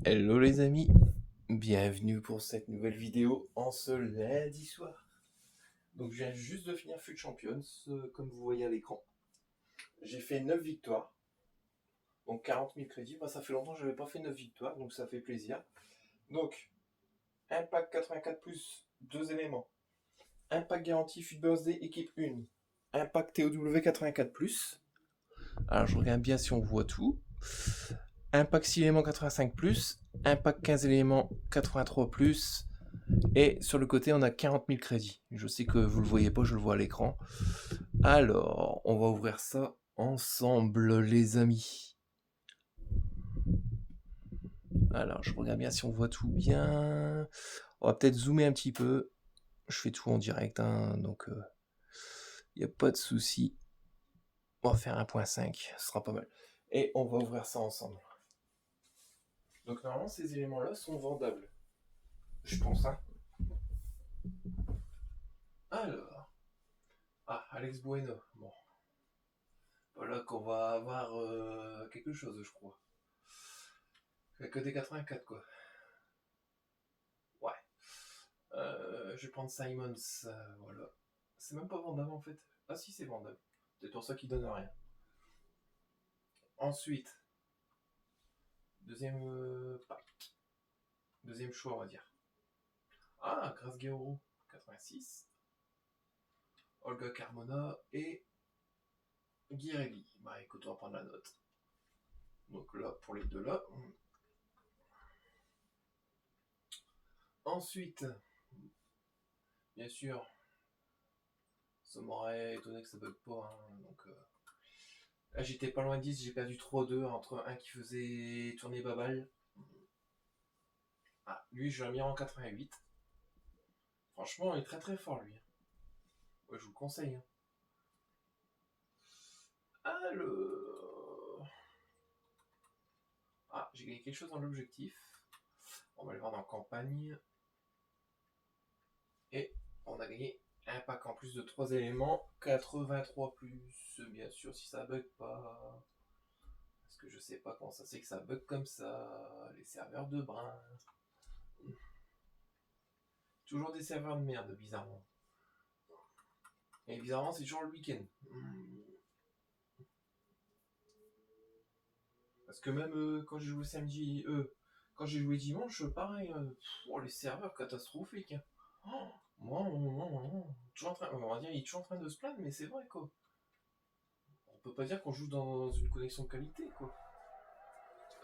Hello les amis, bienvenue pour cette nouvelle vidéo en ce lundi soir. Donc je viens juste de finir FUT Champions, comme vous voyez à l'écran. J'ai fait 9 victoires, donc 40 000 crédits. Bah, ça fait longtemps que je n'avais pas fait 9 victoires, donc ça fait plaisir. Donc, un pack 84+, 2 éléments. Un pack garanti FUT Birthday équipe 1. Un pack TOW 84+. Alors je regarde bien si on voit tout. Un pack 6 éléments 85+, un pack 15 éléments 83+, et sur le côté, on a 40 000 crédits. Je sais que vous le voyez pas, je le vois à l'écran. Alors, on va ouvrir ça ensemble, les amis. Alors, je regarde bien si on voit tout bien. On va peut-être zoomer un petit peu. Je fais tout en direct, hein, donc il n'y a pas de souci. On va faire 1.5, ce sera pas mal. Et on va ouvrir ça ensemble. Donc normalement, ces éléments-là sont vendables. Je pense, hein. Alors, Alex Bueno. Bon, voilà qu'on va avoir quelque chose, je crois. Que des 84, quoi. Ouais. Je vais prendre Simons. Voilà. C'est même pas vendable en fait. Ah si, c'est vendable. C'est pour ça qu'il donne rien. Ensuite, deuxième pack. Deuxième choix, on va dire. Grace Guerrero, 86. Olga Carmona et Guirelli. Bah écoute, on va prendre la note. Donc là, pour les deux là. Ensuite, bien sûr, ça m'aurait étonné que ça bug pas. Hein, donc, là, j'étais pas loin de 10, j'ai perdu 3-2 entre un qui faisait tourner Babal. Lui, je l'ai mis en 88. Franchement, il est très très fort, lui. Ouais, je vous le conseille. Hein. Alors. J'ai gagné quelque chose dans l'objectif. On va le voir dans campagne. Et on a gagné un pack en plus de 3 éléments. 83+. Bien sûr, si ça bug pas. Parce que je sais pas comment ça c'est que ça bug comme ça. Les serveurs de brin. Toujours des serveurs de merde, bizarrement. Et bizarrement, c'est toujours le week-end. Parce que même quand j'ai joué samedi, quand j'ai joué dimanche, pareil, les serveurs catastrophiques. Hein. Toujours en train, on va dire, il est toujours en train de se plaindre, mais c'est vrai quoi. On peut pas dire qu'on joue dans une connexion de qualité quoi.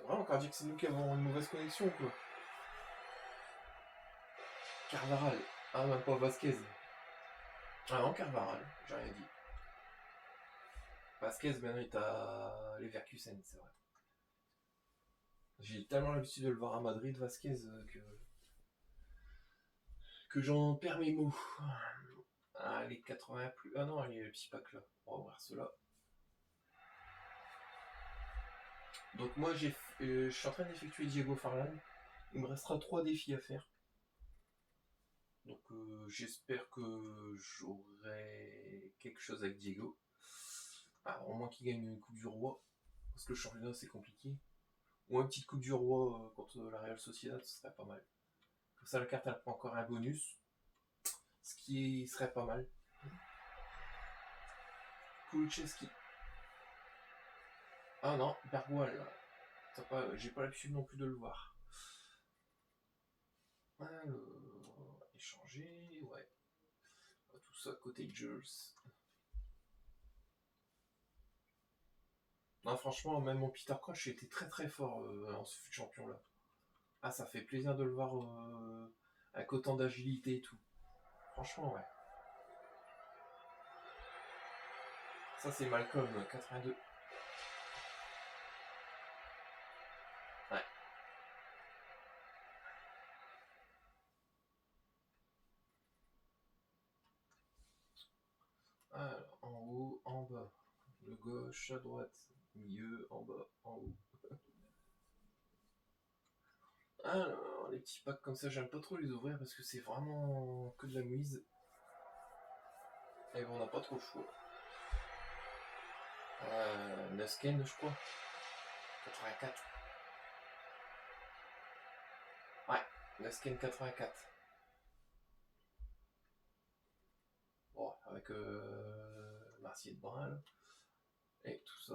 Vraiment, encore dire que c'est nous qui avons une mauvaise connexion quoi. Carvaral, même pas Vasquez. Non, Carvaral, j'ai rien dit. Vasquez maintenant il est à Leverkusen, c'est vrai. J'ai tellement l'habitude de le voir à Madrid, Vasquez, que j'en perds mes mots. Les 80+. Ah non, il y a le petit pack là. On va voir cela. Donc moi, je suis en train d'effectuer Diego Farlan. Il me restera 3 défis à faire. Donc j'espère que j'aurai quelque chose avec Diego. Au moins qu'il gagne une Coupe du Roi. Parce que le championnat, c'est compliqué. Ou une petite Coupe du Roi contre la Real Sociedad, ce serait pas mal. Comme ça, la carte, elle prend encore un bonus. Ce qui serait pas mal. Kulusevski. Ah non, Bergwall. J'ai pas l'habitude non plus de le voir. Alors, échanger, ouais. Tout ça côté Jules. Non, franchement, même mon Peter Crouch était très très fort en ce fut champion là. Ça fait plaisir de le voir avec autant d'agilité et tout. Franchement, ouais. Ça, c'est Malcolm 82. Ouais. Alors, en haut, en bas. De gauche à droite. Milieu, en bas, en haut. Alors, les petits packs comme ça, j'aime pas trop les ouvrir parce que c'est vraiment que de la mise. Et bon, on n'a pas trop le choix. Nusken, je crois. 84. La Scan 84. Bon, avec Marcier de Brun, là. Et tout ça.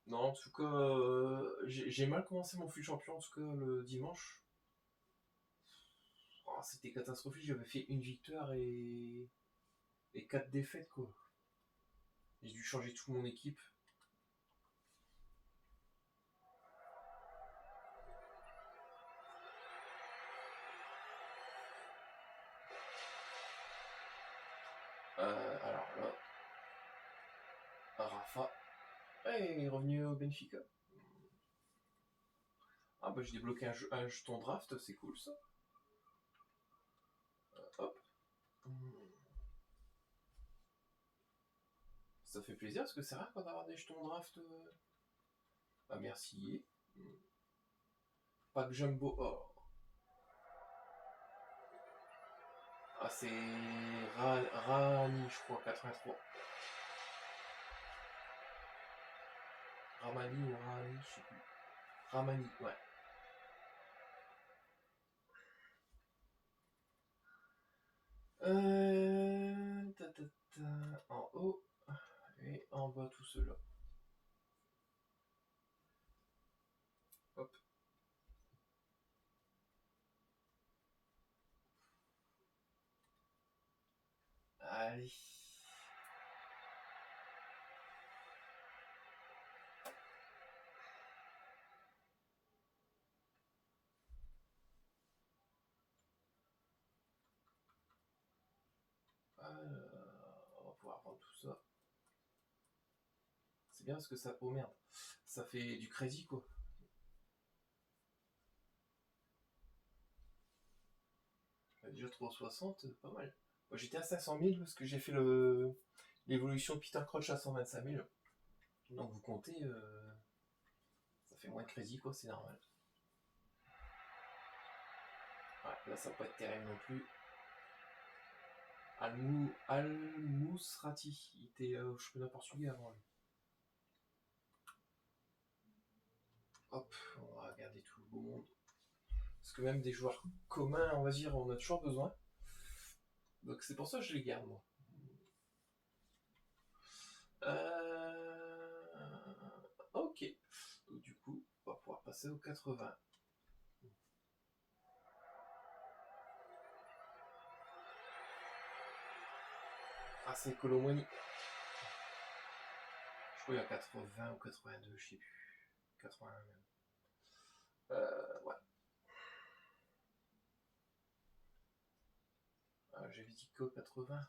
Non, en tout cas, j'ai mal commencé mon fut champion, en tout cas, le dimanche. Oh, c'était catastrophique, j'avais fait une victoire et 4 défaites, quoi. J'ai dû changer toute mon équipe. Alors là, Rafa. Hey, il est revenu au Benfica. Ah bah j'ai débloqué un jeton draft, c'est cool ça. Hop. Ça fait plaisir parce que c'est rare quand d'avoir des jetons draft. Ah merci. Pack Jumbo Or. Ah c'est Rani je crois, 83. Ramani ou Rani, je sais plus. Ramani, ouais. En haut et en bas tout cela. Hop. Allez. On va pouvoir prendre tout ça. C'est bien parce que ça... Oh merde. Ça fait du crédit quoi. Déjà 360, pas mal. Moi, j'étais à 500 000 parce que j'ai fait l'évolution de Peter Crouch à 125 000. Donc vous comptez, ça fait moins de crédit quoi, c'est normal. Ouais, là ça va pas être terrible non plus. Al-Mousrati, il était au championnat portugais avant lui. Hop, on va regarder tout le beau monde. Parce que même des joueurs communs, on va dire, on a toujours besoin. Donc c'est pour ça que je les garde moi. Ok. Donc, du coup, on va pouvoir passer au 80. Ah, c'est Colomoni. Je crois qu'il y a 80 ou 82, je sais plus. 81 même. Ouais. J'avais dit que 80.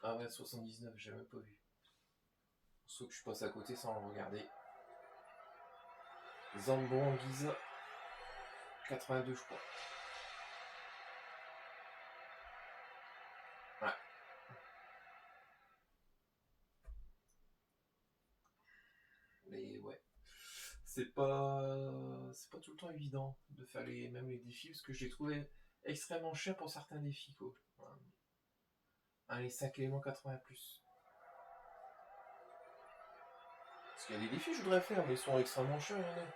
Ah ouais, 79, j'ai même pas vu. Sauf que je passe à côté sans le regarder. Zambo Anguissa, 82 je crois. Ouais. Mais ouais. C'est pas tout le temps évident de faire même les défis parce que je les trouvais extrêmement chers pour certains défis quoi. Les 5 éléments 80 plus. Parce qu'il y a des défis que je voudrais faire mais ils sont extrêmement chers, il y en a.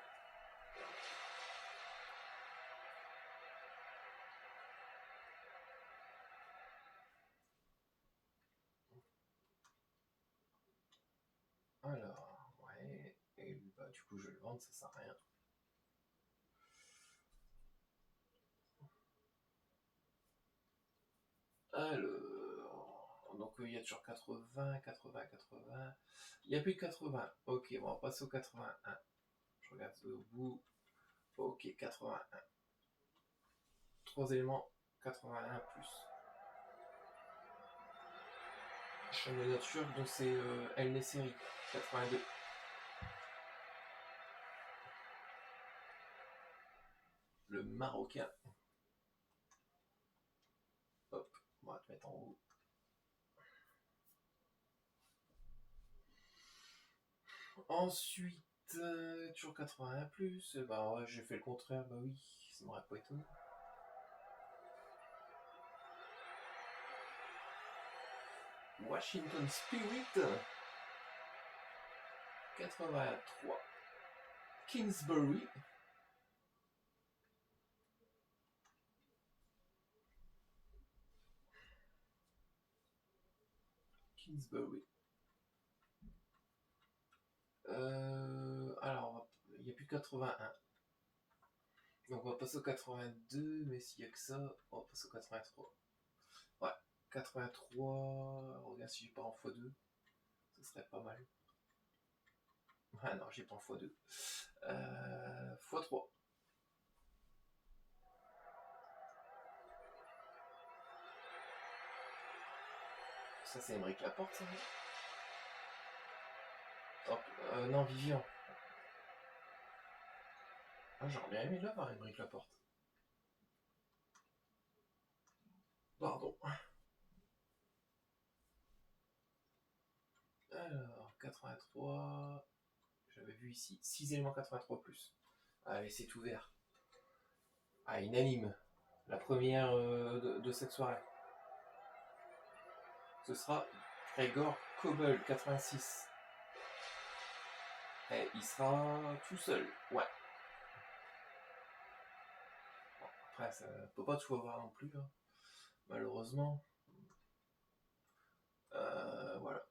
Alors, ouais. Et bah du coup je vais le vendre, ça sert à rien. Alors, donc il y a toujours 80, 80, 80. Il n'y a plus de 80. Ok, bon, on va passer au 81. Je regarde au bout. Ok, 81. 3 éléments, 81 plus. Chaîne de nature, donc c'est El Nesseri, 82. Le Marocain. Hop, on va te mettre en haut. Ensuite, toujours 81 plus. Bah ouais, j'ai fait le contraire, bah oui, ça m'aurait pas étonné. Washington Spirit. 83. Kingsbury. Kingsbury. Alors, il n'y a plus de 81. Donc on va passer au 82, mais s'il n'y a que ça, on va passer au 83. Ouais, 83, regarde si j'ai pas en x2, ce serait pas mal. Ah non, j'ai pas en x2. x3. Ça c'est Aymeric Laporte, ça. Hop, non, Vivian. Ah, j'aurais bien aimé l'avoir, Aymeric Laporte. Pardon. Alors, 83. J'avais vu ici 6 éléments 83 plus. Allez, c'est ouvert. Ah, unanime. La première de cette soirée. Ce sera Gregor Kobel, 86. Et il sera tout seul. Ouais. Bon, après, ça peut pas tout avoir non plus. Hein. Malheureusement. Voilà.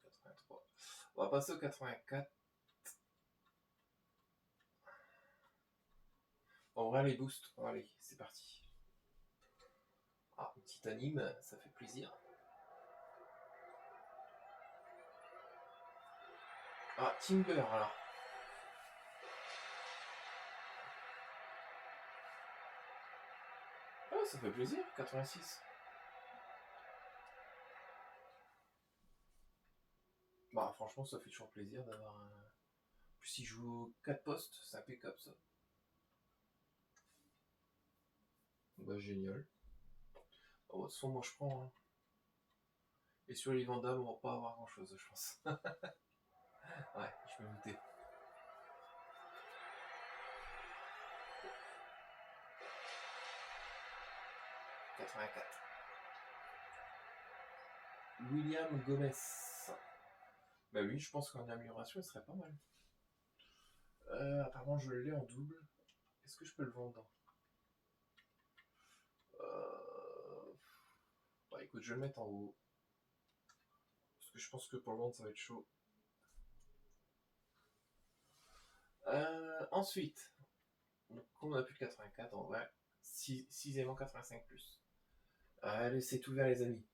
83. On va passer au 84. On va les boosts. Allez, c'est parti. Ah, une petite anime, ça fait plaisir. Ah, Timber alors. Ah, ça fait plaisir, 86. Bah, franchement, ça fait toujours plaisir d'avoir un. En plus, il joue 4 postes, c'est impeccable ça. Bah, génial. Oh, de toute façon, moi je prends. Hein. Et sur les Vandamme, on va pas avoir grand chose, je pense. Ouais, je me doutais. « 84. William Gomez. Bah oui, je pense qu'en amélioration, il serait pas mal. Apparemment, je l'ai en double. Est-ce que je peux le vendre? Bah écoute, je vais le mettre en haut. Parce que je pense que pour le vendre, ça va être chaud. Ensuite, donc, comme on a plus de 84, en vrai, 6 éléments 85 plus. Allez, c'est ouvert, les amis.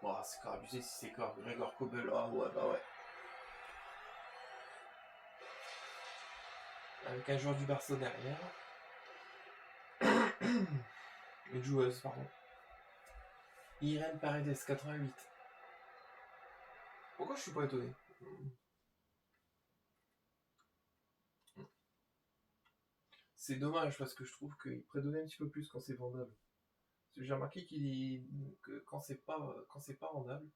Bon, c'est encore abusé si c'est Gregor Kobel. Ah ouais, bah ouais. Avec un joueur du Barça derrière. Une joueuse, pardon. Irène Paredes, 88. Pourquoi je suis pas étonné? C'est dommage parce que je trouve qu'il prédonnait un petit peu plus quand c'est vendable. J'ai remarqué que quand c'est pas vendable,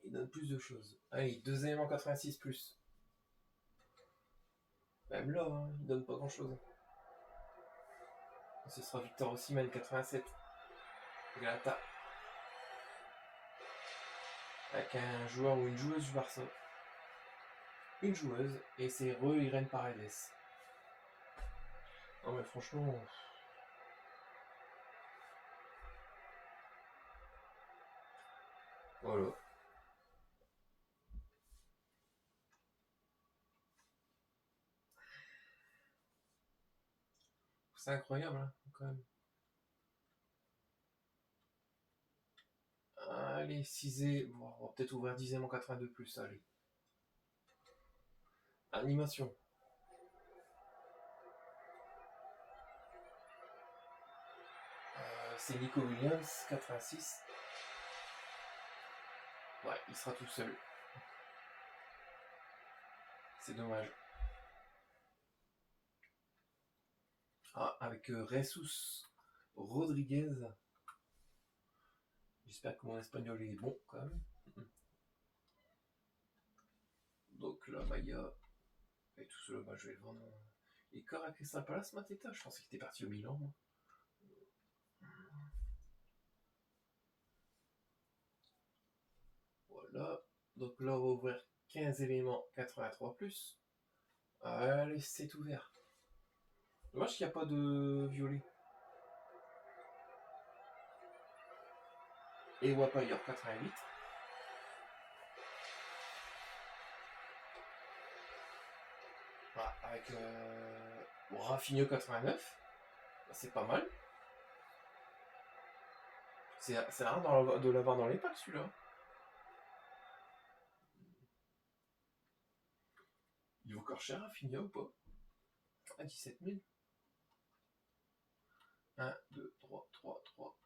il donne plus de choses. Allez, 2 éléments 86 plus. Même là, hein, il donne pas grand chose. Ce sera Victor Osimhen, 87. Galata. Avec un joueur ou une joueuse du Barça. Une joueuse, et c'est Irène Paredes. Non mais franchement. Voilà. C'est incroyable, hein, quand même. Allez, 6 et. Bon, on va peut-être ouvrir 10 en 82 plus, allez. Animation. C'est Nico Williams, 86. Ouais, il sera tout seul. C'est dommage. Ah, avec Jesus Rodriguez. J'espère que mon espagnol est bon quand même. Donc là, Faya. Et tout cela, bah, je vais le vendre. Et corps à Crystal Palace, Mateta, je pensais que t'es parti au Milan. Moi. Voilà. Donc là, on va ouvrir 15 éléments 83 plus. Allez, c'est ouvert. Dommage qu'il n'y a pas de violet. Et Wapire 88. Voilà, avec Rafinho 89. C'est pas mal. C'est rare de l'avoir dans les packs celui-là. Il vaut encore cher Rafinha ou pas? À 17 000. 1, 2, 3, 3, 3.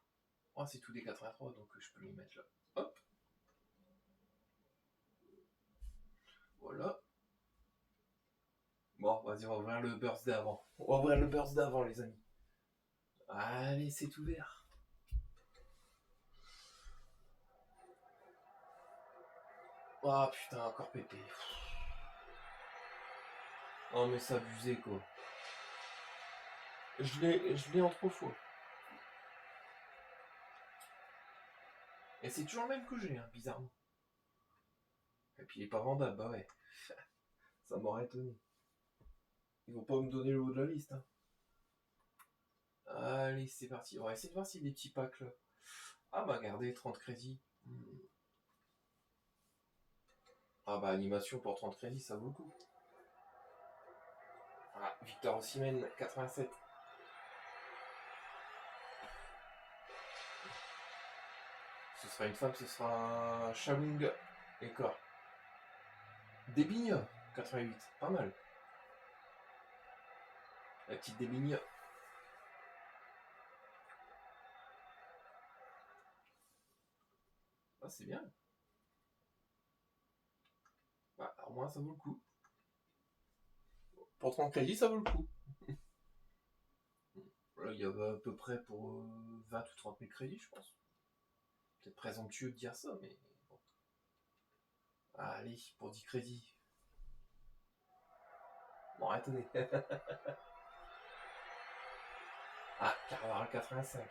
Oh, c'est tout des 83, donc je peux les mettre là. Hop. Voilà. Bon, vas-y, on va ouvrir le burst d'avant. On va ouvrir le burst d'avant, les amis. Allez, c'est ouvert. Oh putain, encore pépé. Oh, mais c'est abusé, quoi. Je l'ai en 3 fois. Et c'est toujours le même que j'ai, hein, bizarrement. Et puis il est pas vendable, bah ouais. Ça m'aurait étonné. Ils vont pas me donner le haut de la liste, hein. Allez, c'est parti. On va essayer de voir s'il y a des petits packs là. Ah bah regardez, 30 crédits. Ah bah animation pour 30 crédits, ça vaut le coup. Ah, Victor Osimhen, 87. Ce sera une femme, ce sera Shawinga et corps. Debigna, 88, pas mal. La petite Debigna. Ah, c'est bien. Bah, au moins, ça vaut le coup. Pour 30 crédits, ça vaut le coup. Là, il y avait à peu près pour 20 ou 30 000 crédits, je pense. Peut-être présomptueux de dire ça, mais bon. Allez, pour 10 crédits. Bon, attendez. Ah, Carvajal 85.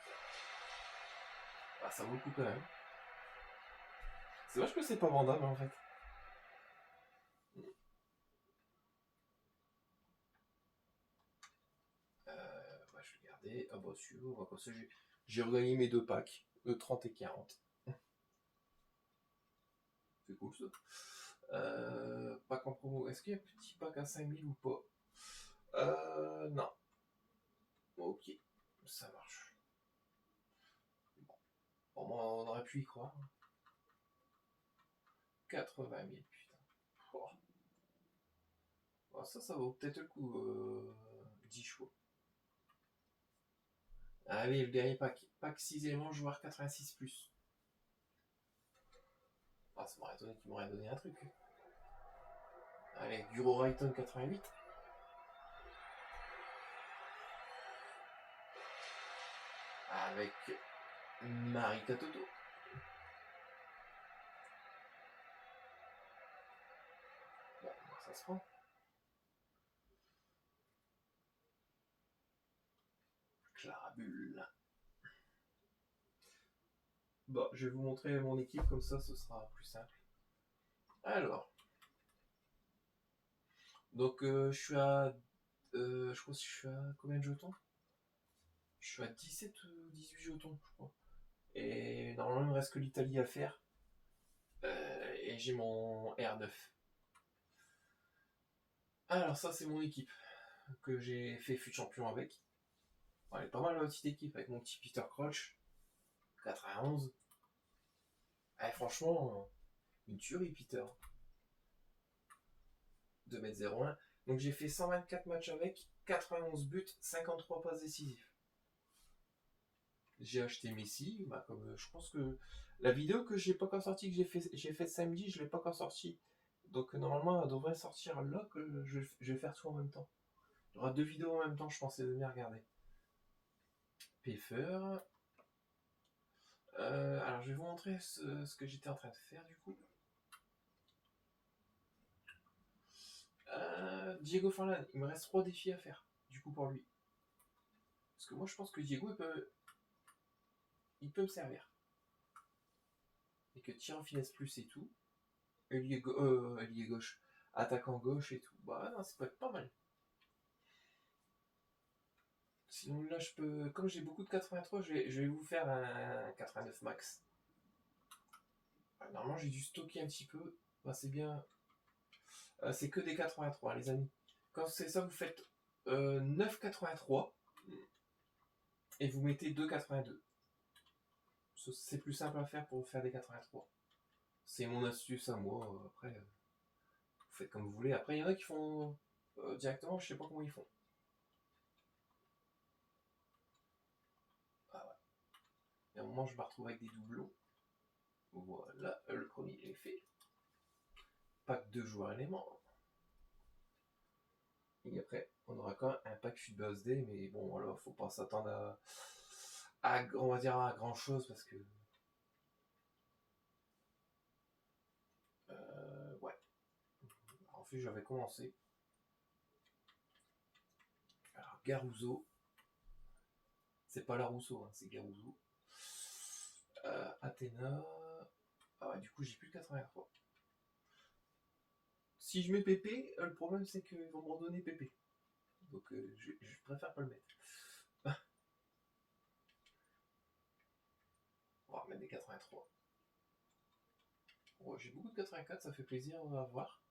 Ah, ça vaut le coup quand même. C'est vache que c'est pas vendable en fait. Bah, je vais garder. Ah bah celui-là, on va passer. J'ai regagné mes 2 packs, 30 et 40. C'est cool ça. Pack en promo. Est-ce qu'il y a un petit pack à 5000 ou pas? Non. Ok, ça marche. Bon, au moins on aurait pu y croire. 80 000, putain. Oh. Oh, ça vaut peut-être le coup. 10 chevaux. Allez, le dernier pack. Pack 6 éléments, joueur 86 plus. Ah, ça m'aurait étonné qu'il m'aurait donné un truc. Allez, Duro Rayton 88. Avec Marika Toto. Bon, ça se prend. Clara Bulle. Bon, je vais vous montrer mon équipe, comme ça ce sera plus simple. Alors. Donc, je suis à. Je crois que je suis à combien de jetons? Je suis à 17 ou 18 jetons, je crois. Et normalement, il me reste que l'Italie à faire. Et j'ai mon R9. Alors, ça, c'est mon équipe que j'ai fait fut champion avec. Elle est pas mal la petite équipe avec mon petit Peter Crouch. 91. Eh, franchement, une tuerie, Peter. 2,01 m. Donc j'ai fait 124 matchs avec, 91 buts, 53 passes décisives. J'ai acheté Messi, bah comme je pense que la vidéo que j'ai pas encore sortie, que j'ai fait samedi, je l'ai pas encore sortie. Donc normalement elle devrait sortir là que je vais faire tout en même temps. Il y aura 2 vidéos en même temps, je pensais de bien regarder. Pfeffer. Alors je vais vous montrer ce que j'étais en train de faire du coup. Diego Forlan, il me reste 3 défis à faire, du coup, pour lui. Parce que moi, je pense que Diego, il peut me servir. Et que tir en finesse plus et tout. Ailier gauche. Attaquant gauche et tout. Bah non, ça peut être pas mal. Sinon là, je peux... Comme j'ai beaucoup de 83, je vais vous faire un 89 max. Normalement, j'ai dû stocker un petit peu. Bah, c'est bien. C'est que des 83, les amis. Quand c'est ça, vous faites 9,83 et vous mettez 2,82. C'est plus simple à faire pour faire des 83. C'est mon astuce à moi. Après, vous faites comme vous voulez. Après, il y en a qui font directement, je sais pas comment ils font. Ah ouais. Et à un moment, je me retrouve avec des doublons. Voilà, le premier est fait. Pack de joueurs éléments. Et après, on aura quand même un pack Fut Birthday, mais bon, voilà, faut pas s'attendre on va dire à grand chose parce que. Ouais. En fait, j'avais commencé. Alors, Garouzo. C'est pas la Rousseau, hein, c'est Garouzo. Athéna. Ah ouais, du coup, j'ai plus le 83. Si je mets Pépé, le problème c'est qu'ils vont me redonner Pépé. Donc je préfère pas le mettre. On va remettre des 83. Ouais, j'ai beaucoup de 84, ça fait plaisir, on va voir.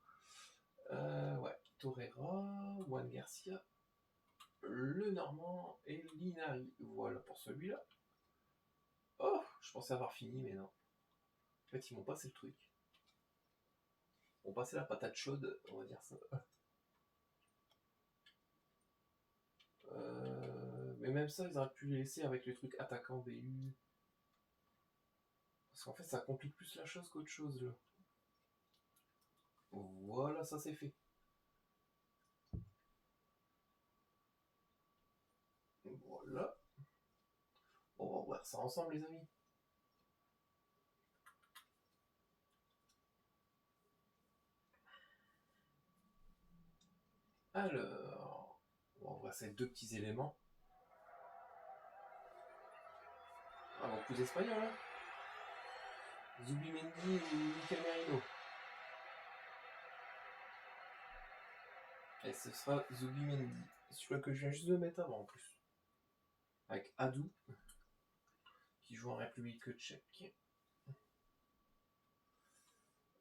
Ouais, Torreira, Juan Garcia, Le Normand et Linari. Voilà pour celui-là. Oh, je pensais avoir fini, mais non. En fait, ils m'ont passé le truc. Ils m'ont passé la patate chaude, on va dire ça. Mais même ça, ils auraient pu les laisser avec le truc attaquant BU. Parce qu'en fait, ça complique plus la chose qu'autre chose, là. Voilà, ça c'est fait. Voilà. On va voir ça ensemble, les amis. Alors, on va voir ces deux petits éléments. Ah, bon, plus espagnol, hein. Zubimendi ou Mikel Merino. Et ce sera Zubimendi. Celui que je viens juste de mettre avant en plus. Avec Adou, qui joue en République tchèque.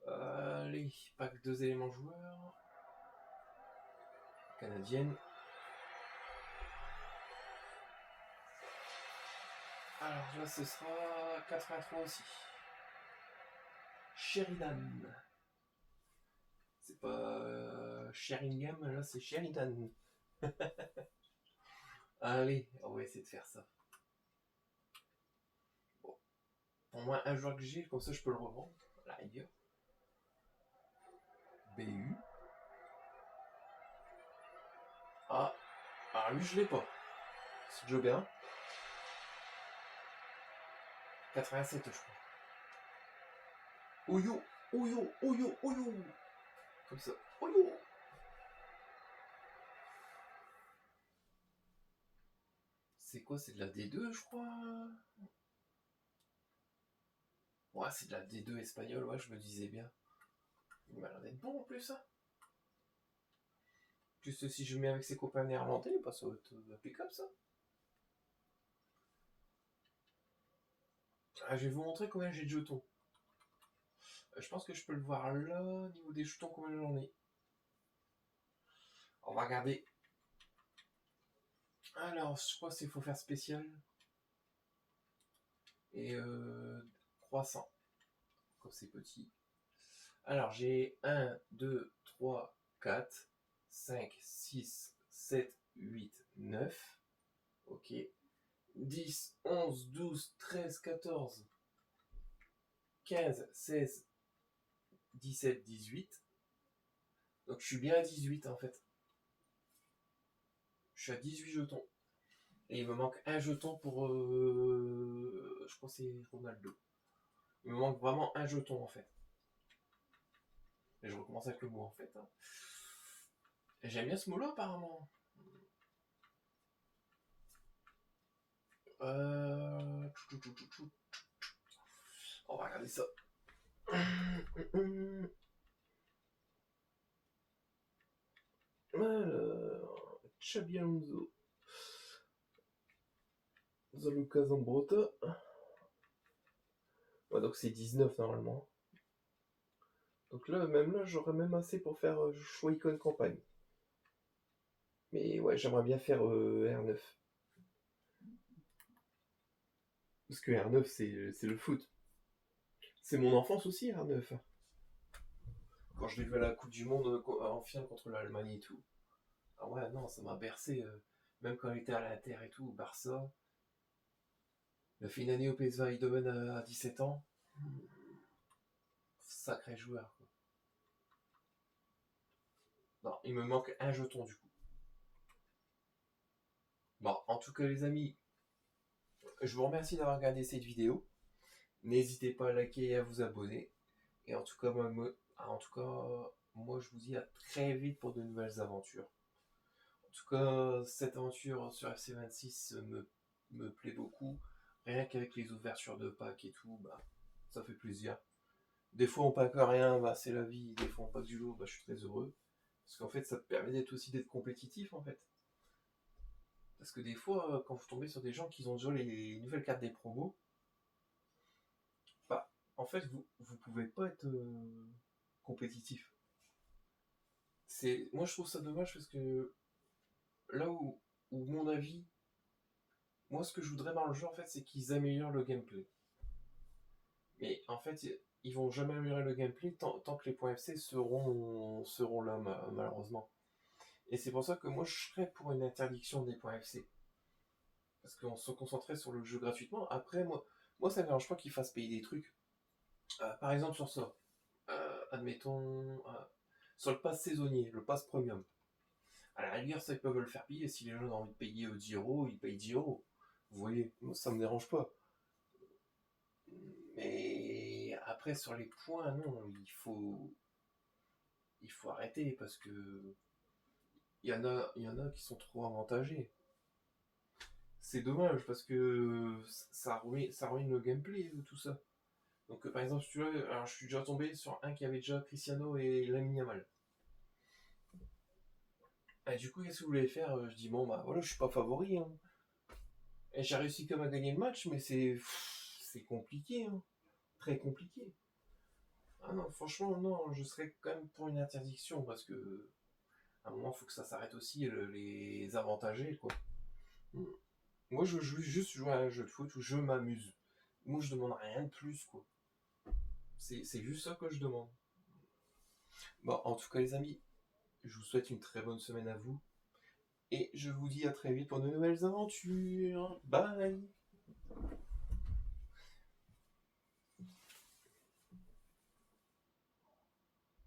Allez, pack 2 éléments joueurs. Canadienne. Alors là, ce sera 83 aussi. Sheridan. C'est pas Sheringham, là c'est Sheridan. Allez, on va essayer de faire ça. Bon. Pour moi, un joueur que j'ai, comme ça je peux le revendre. À la rigueur. BU. Ah, alors lui je l'ai pas. C'est Jobin. 87 je crois. Oyo, Oyo, Oyo, Oyo. Comme ça. Oyo. C'est quoi? C'est de la D2 je crois. Ouais, c'est de la D2 espagnole, ouais, je me disais bien. Il m'a l'air d'être bon en plus, hein. Juste si je mets avec ses copains néerlandais, bah, ça va être impeccable ça. Ah, je vais vous montrer combien j'ai de jetons. Je pense que je peux le voir là, au niveau des jetons, combien j'en ai. On va regarder. Alors, je crois qu'il faut faire spécial. Et croissant. Comme c'est petit. Alors, j'ai 1, 2, 3, 4, 5, 6, 7, 8, 9. Ok. 10, 11, 12, 13, 14, 15, 16, 17, 18. Donc je suis bien à 18 en fait. Je suis à 18 jetons. Et il me manque un jeton pour... je crois que c'est Ronaldo. Il me manque vraiment un jeton en fait. Et je recommence avec le mot en fait. Hein. J'aime bien ce mot-là, apparemment. On va regarder ça. Alors, Xabi Alonso. Gianluca Zambrotta. Ouais, donc c'est 19 normalement. Donc là, même là, j'aurais même assez pour faire choix icône campagne. Mais ouais, j'aimerais bien faire R9. Parce que R9, c'est le foot. C'est mon enfance aussi, R9. Quand je l'ai vu à la Coupe du Monde en finale contre l'Allemagne et tout. Ah ouais, non, ça m'a bercé. Même quand il était à l'Inter et tout, au Barça. Il a fait une année au PSV Eindhoven à 17 ans. Sacré joueur, quoi. Non, il me manque un jeton du coup. Bon, en tout cas, les amis, je vous remercie d'avoir regardé cette vidéo. N'hésitez pas à liker et à vous abonner. Et en tout cas, moi je vous dis à très vite pour de nouvelles aventures. En tout cas, cette aventure sur FC26 me plaît beaucoup. Rien qu'avec les ouvertures de packs et tout, bah, ça fait plaisir. Des fois on pack rien, bah, c'est la vie. Des fois on pack du lot, bah, je suis très heureux. Parce qu'en fait, ça te permet d'être compétitif en fait. Parce que des fois, quand vous tombez sur des gens qui ont déjà les nouvelles cartes des promos, bah, en fait, vous pouvez pas être compétitif. Moi, je trouve ça dommage parce que là où mon avis, moi, ce que je voudrais dans le jeu, en fait, c'est qu'ils améliorent le gameplay. Mais en fait, ils vont jamais améliorer le gameplay tant que les points FC seront là, malheureusement. Et c'est pour ça que moi, je serais pour une interdiction des points FC. Parce qu'on se concentrait sur le jeu gratuitement. Après, moi ça ne me dérange pas qu'ils fassent payer des trucs. Par exemple, sur ça. Admettons, sur le pass saisonnier, le pass premium. À la rigueur, ça, ils peuvent le faire payer. Si les gens ont envie de payer 10 euros, ils payent 10 euros. Vous voyez, moi, ça me dérange pas. Mais après, sur les points, non, il faut arrêter parce que il y en a qui sont trop avantagés. C'est dommage parce que ça ruine le gameplay de tout ça. Donc, par exemple, si tu veux, alors, je suis déjà tombé sur un qui avait déjà Cristiano et Lamine Yamal. Et du coup, qu'est-ce que vous voulez faire? Je dis, bon, bah voilà, je suis pas favori, hein. Et j'ai réussi quand même à gagner le match, mais c'est compliqué, hein. Très compliqué. Ah non, franchement, non, je serais quand même pour une interdiction parce que à un moment, il faut que ça s'arrête aussi, les avantagés, quoi. Moi, je joue juste jouer à un jeu de foot où je m'amuse. Moi, je demande rien de plus, quoi. C'est juste ça que je demande. Bon, en tout cas, les amis, je vous souhaite une très bonne semaine à vous. Et je vous dis à très vite pour de nouvelles aventures. Bye!